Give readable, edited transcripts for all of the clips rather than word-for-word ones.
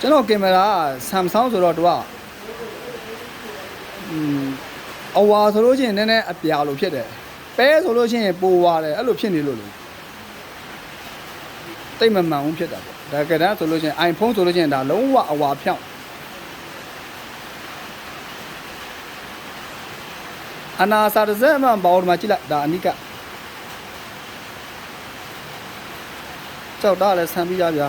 ကျွန်တော်ကင်မရာ Samsung ဆိုတော့သူကအဝါဆိုလို့ရှိရင်နည်းနည်းအပြာလို့ဖြစ်တယ်ပဲဆိုလို့ရှိရင်ပိုဝါတယ်အဲ့လိုဖြစ်နေလို့လေတိတ်မမှန်ဘူးဖြစ်တာပေါ့ဒါကတည်းကဆိုလို့ရှိရင် iPhone ဆိုလို့ရှိရင်ဒါလုံးဝအဝါဖြောင်းအနာစာတစ်စက်မှဘောင်းဒီမှာကြည့်လိုက်ဒါအနိကကြောက်တာလည်းဆန်ပြီးသားဗျာ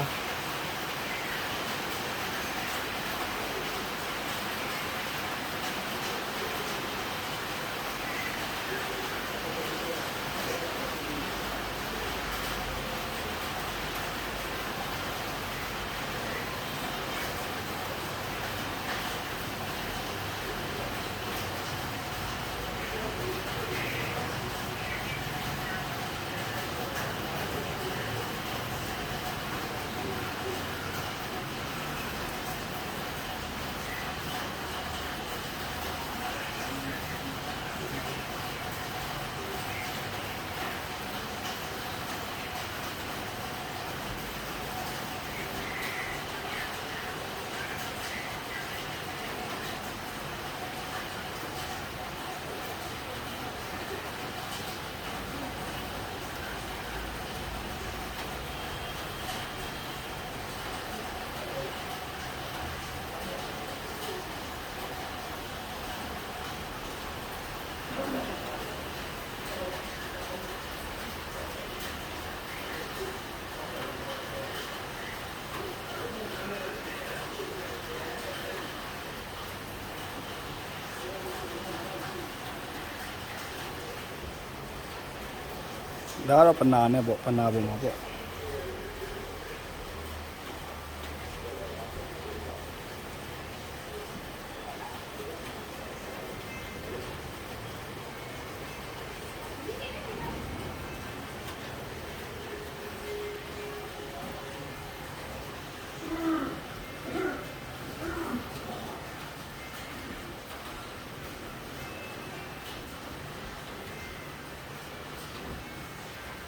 ဒါကတော့ပနာနဲ့ပေါ့ပနာပုံမှာပေါ့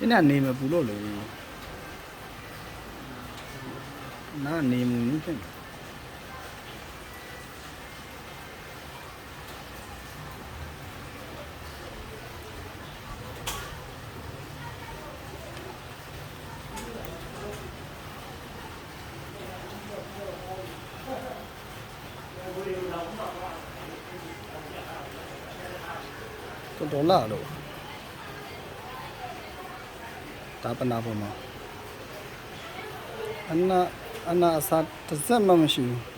ဒီနေ့နေမပူလို့လေနားနေမူဖြစ်တော်လာတော့ဒါပနာပေါ်မှာအနာအစာတစ်စက်မှမရှိဘူး